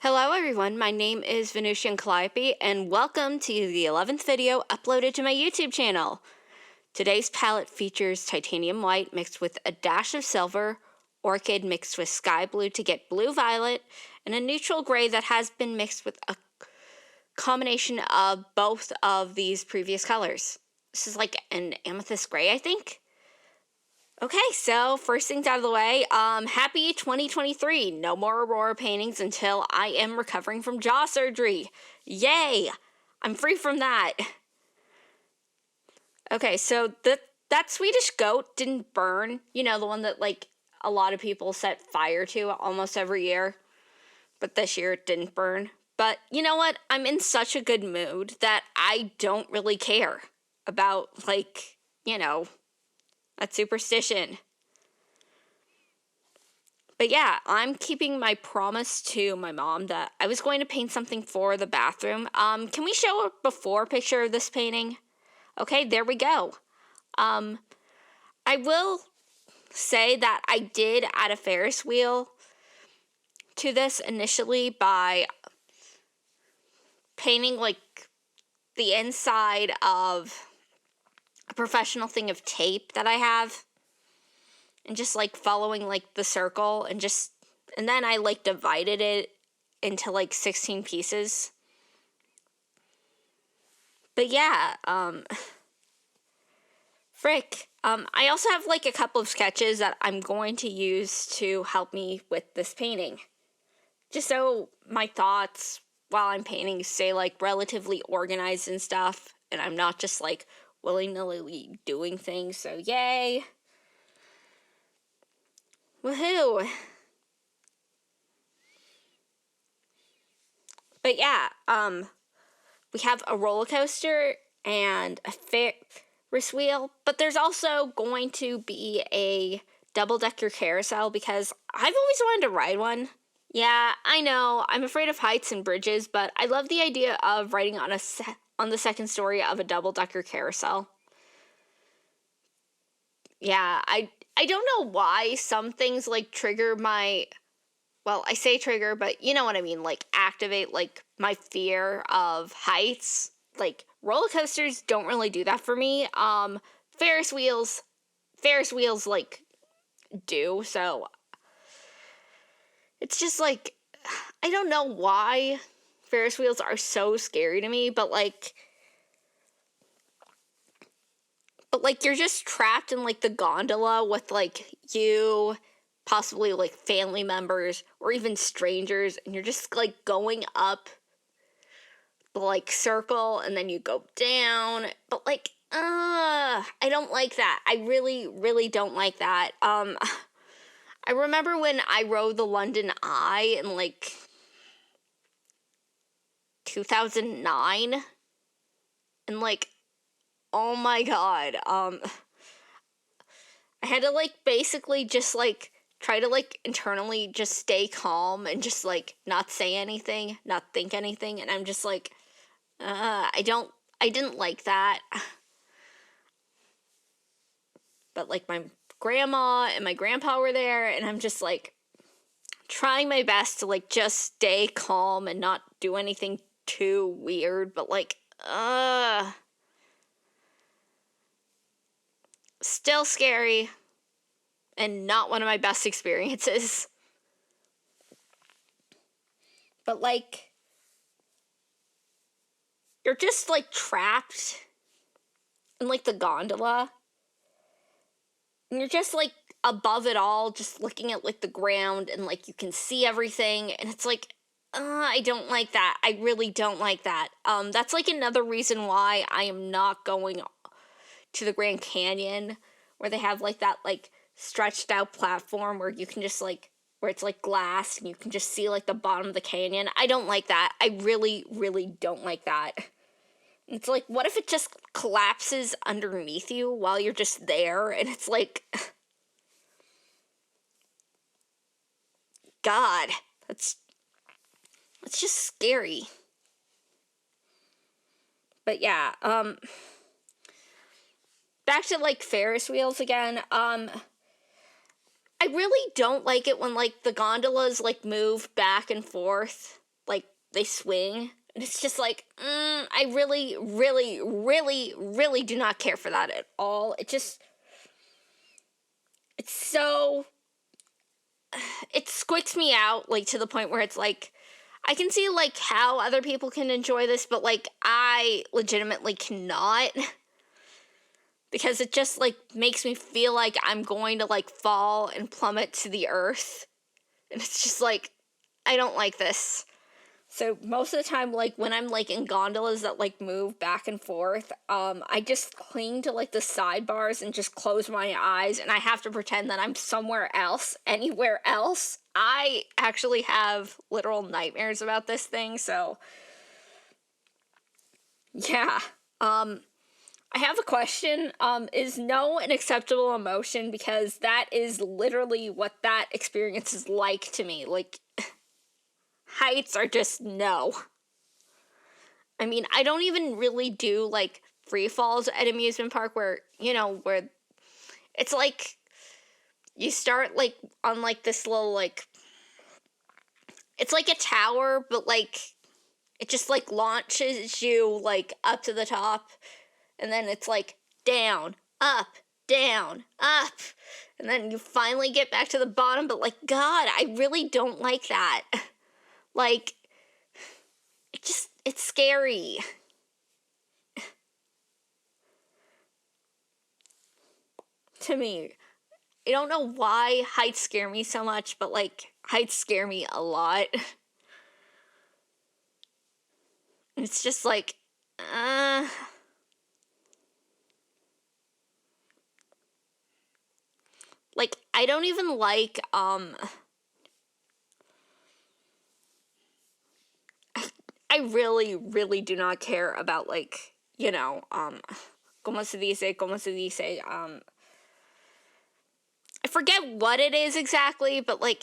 Hello everyone, my name is Venusian Kalliope and welcome to the 11th video uploaded to my YouTube channel. Today's palette features titanium white mixed with a dash of silver, orchid mixed with sky blue to get blue violet, and a neutral gray that has been mixed with a combination of both of these previous colors. This is like an amethyst gray, I think. Okay, so first things out of the way, happy 2023. No more Aurora paintings until I am recovering from jaw surgery. Yay! I'm free from that. Okay, so that Swedish goat didn't burn. You know, the one that like a lot of people set fire to almost every year. But this year it didn't burn. But you know what? I'm in such a good mood that I don't really care about, like, you know, that superstition. But yeah, I'm keeping my promise to my mom that I was going to paint something for the bathroom. Can we show a before picture of this painting? Okay, there we go. I will say that I did add a Ferris wheel to this initially by painting like the inside of a professional thing of tape that I have. And just like following like the circle and then I like divided it into like 16 pieces. But yeah, frick. I also have like a couple of sketches that I'm going to use to help me with this painting. Just so my thoughts while I'm painting stay like relatively organized and stuff. And I'm not just like willy-nilly doing things. So yay. Woohoo! But yeah, we have a roller coaster and a Ferris wheel, but there's also going to be a double-decker carousel because I've always wanted to ride one. Yeah, I know, I'm afraid of heights and bridges, but I love the idea of riding on the second story of a double-decker carousel. Yeah, I don't know why some things like trigger my, well, I say trigger, but you know what I mean, like activate like my fear of heights. Like roller coasters don't really do that for me. Ferris wheels like do, so it's just like I don't know why Ferris wheels are so scary to me, but like you're just trapped in like the gondola with like you, possibly like family members or even strangers, and you're just like going up the like circle and then you go down. But like I don't like that. I really don't like that. I remember when I rode the London Eye in like 2009, and like oh my god, I had to like basically just like try to like internally just stay calm and just like not say anything, not think anything, and I'm just like I didn't like that. But like my grandma and my grandpa were there, and I'm just like trying my best to like just stay calm and not do anything too weird, but like still scary and not one of my best experiences. But like you're just like trapped in like the gondola, and you're just like above it all, just looking at like the ground, and like you can see everything, and it's like I don't like that. I really don't like that. That's like another reason why I am not going to the Grand Canyon, where they have like that like stretched out platform where you can just like, where it's like glass and you can just see like the bottom of the canyon. I don't like that. I really don't like that. It's like, what if it just collapses underneath you while you're just there? And it's like, God, that's just scary. But yeah, back to like Ferris wheels again. I really don't like it when like the gondolas like move back and forth like, they swing. And it's just like, I really, really, really, really do not care for that at all. It's so, it squicks me out, like, to the point where it's like, I can see, like, how other people can enjoy this, but, like, I legitimately cannot. Because it just, like, makes me feel like I'm going to, like, fall and plummet to the earth. And it's just like, I don't like this. So most of the time, like, when I'm, like, in gondolas that, like, move back and forth, I just cling to, like, the sidebars and just close my eyes, and I have to pretend that I'm somewhere else, anywhere else. I actually have literal nightmares about this thing, so yeah. I have a question. Is no an acceptable emotion? Because that is literally what that experience is like to me. Like, heights are just no. I mean, I don't even really do, like, free falls at amusement park where, where it's like you start, like, on, like, this little, like, it's like a tower, but, like, it just, like, launches you, like, up to the top, and then it's like down, up, and then you finally get back to the bottom, but, like, God, I really don't like that. Like, it's scary. To me. I don't know why heights scare me so much, but, like, heights scare me a lot. It's just like, like, I don't even like, I really, really do not care about, like, ¿cómo se dice, I forget what it is exactly, but, like,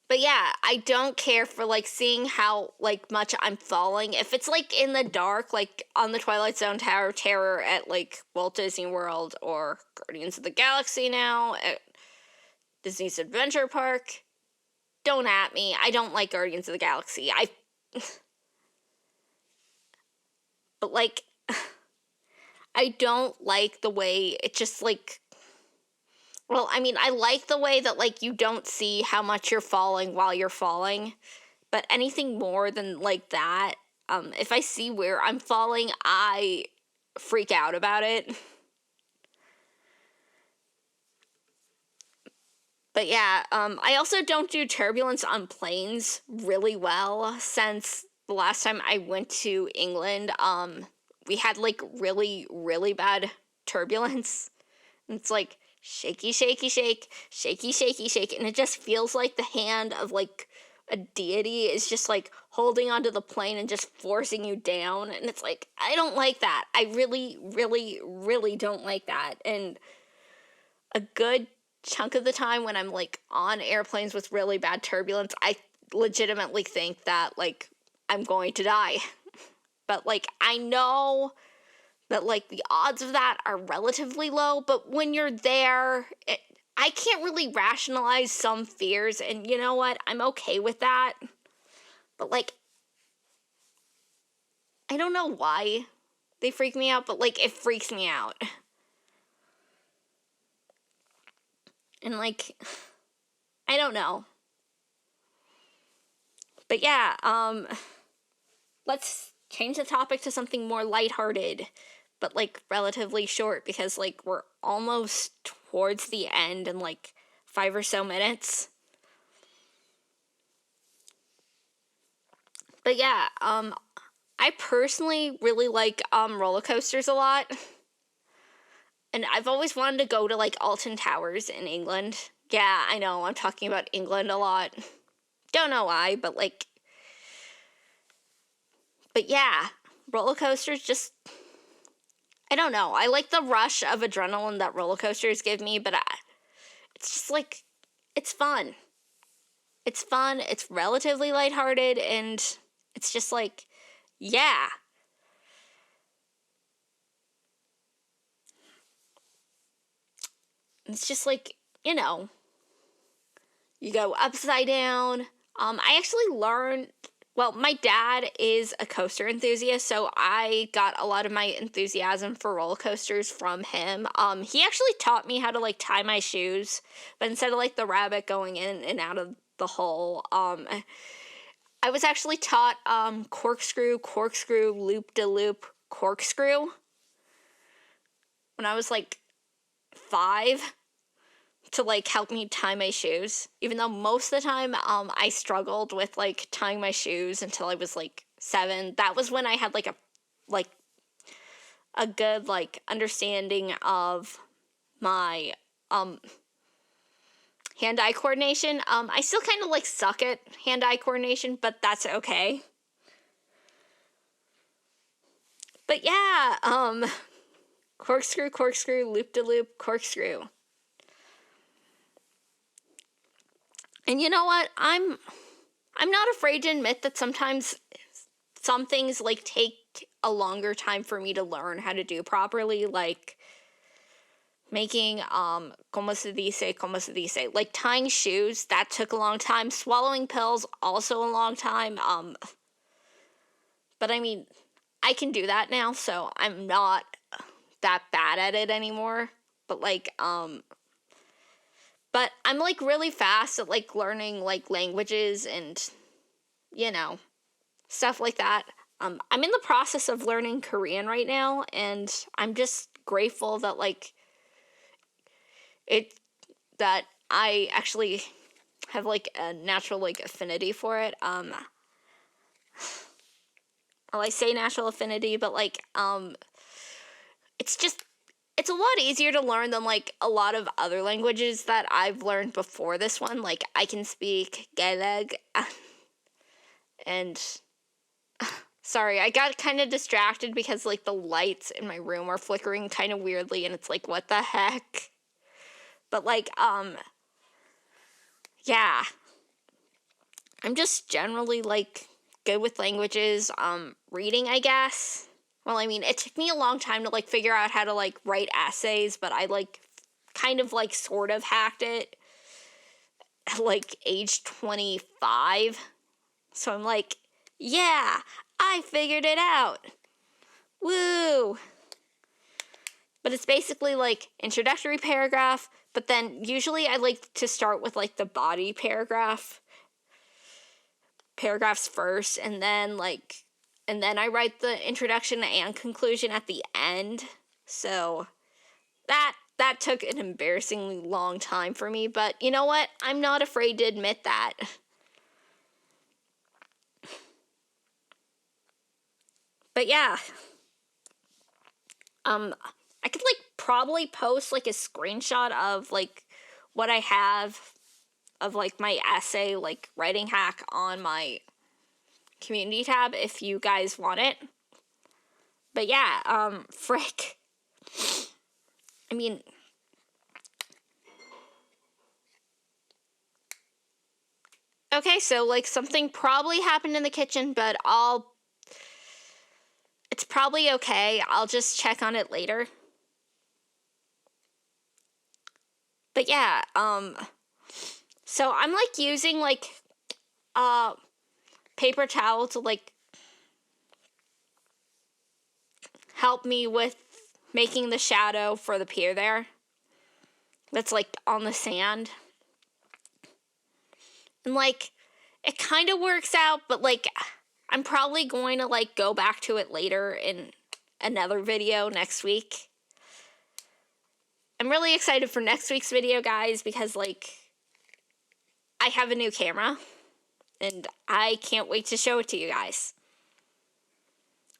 but yeah, I don't care for, like, seeing how, like, much I'm falling. If it's, like, in the dark, like, on the Twilight Zone Tower Terror at, like, Walt Disney World or Guardians of the Galaxy now at Disney's Adventure Park, don't at me. I don't like Guardians of the Galaxy. But, like, I don't like the way it just, like, well, I mean, I like the way that, like, you don't see how much you're falling while you're falling, but anything more than, like, that, if I see where I'm falling, I freak out about it. But yeah, I also don't do turbulence on planes really well, since the last time I went to England, we had, like, really, really bad turbulence. It's like shaky, shaky, shake, shaky, shaky, shake, and it just feels like the hand of, like, a deity is just, like, holding onto the plane and just forcing you down, and it's like, I don't like that. I really, really, really don't like that. And a good chunk of the time when I'm, like, on airplanes with really bad turbulence, I legitimately think that, like, I'm going to die. But, like, I know that, like, the odds of that are relatively low, but when you're there, I can't really rationalize some fears, and you know what? I'm okay with that. But, like, I don't know why they freak me out, but, like, it freaks me out. And, like, I don't know. But yeah, let's change the topic to something more lighthearted, but, like, relatively short, because, like, we're almost towards the end in, like, 5 or so minutes. But yeah, I personally really like, roller coasters a lot. And I've always wanted to go to, like, Alton Towers in England. Yeah, I know, I'm talking about England a lot. Don't know why, but, like, but yeah, roller coasters just, I don't know. I like the rush of adrenaline that roller coasters give me, but it's just, like, it's fun. It's fun, it's relatively lighthearted, and it's just like, yeah. It's just like, You go upside down. I actually learned, well, my dad is a coaster enthusiast, so I got a lot of my enthusiasm for roller coasters from him. He actually taught me how to like tie my shoes, but instead of like the rabbit going in and out of the hole, I was actually taught corkscrew, loop-de-loop, corkscrew when I was like 5 to like help me tie my shoes. Even though most of the time I struggled with like tying my shoes until I was like 7. That was when I had like a good like understanding of my hand-eye coordination. I still kind of like suck at hand-eye coordination, but that's okay. But yeah, corkscrew, loop-de-loop, corkscrew. And you know what? I'm not afraid to admit that sometimes some things like take a longer time for me to learn how to do properly, like making como se dice, like tying shoes, that took a long time. Swallowing pills, also a long time. But I mean, I can do that now, so I'm not that bad at it anymore. But like but I'm like really fast at like learning like languages and, you know, stuff like that. I'm in the process of learning Korean right now, and I'm just grateful that like that I actually have like a natural like affinity for it. Well, I say natural affinity, but like it's a lot easier to learn than like a lot of other languages that I've learned before this one. Like I can speak Gaelic and sorry, I got kind of distracted because like the lights in my room are flickering kind of weirdly, and it's like, what the heck? But like yeah, I'm just generally like good with languages. Reading, I guess. Well, I mean, it took me a long time to like figure out how to like write essays, but I like kind of like sort of hacked it at like age 25. So I'm like, yeah, I figured it out. Woo! But it's basically like introductory paragraph, but then usually I like to start with like the body paragraphs first, and then I write the introduction and conclusion at the end. So that took an embarrassingly long time for me, but you know what? I'm not afraid to admit that. But yeah. I could like probably post like a screenshot of like what I have of like my essay like writing hack on my community tab if you guys want it. But yeah, frick. I mean, okay, so like something probably happened in the kitchen, but it's probably okay. I'll just check on it later. But yeah, so I'm like using like paper towel to like help me with making the shadow for the pier there. That's like on the sand. And like it kind of works out, but like I'm probably going to like go back to it later in another video next week. I'm really excited for next week's video, guys, because like I have a new camera and I can't wait to show it to you guys.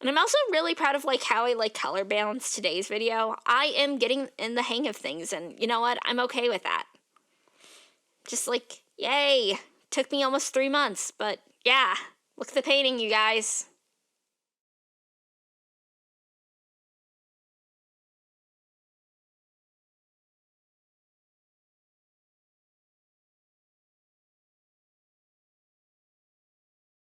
And I'm also really proud of like how I like color balance today's video. I am getting in the hang of things, and you know what? I'm okay with that. Just like, yay. Took me almost 3 months, but yeah, look at the painting, you guys.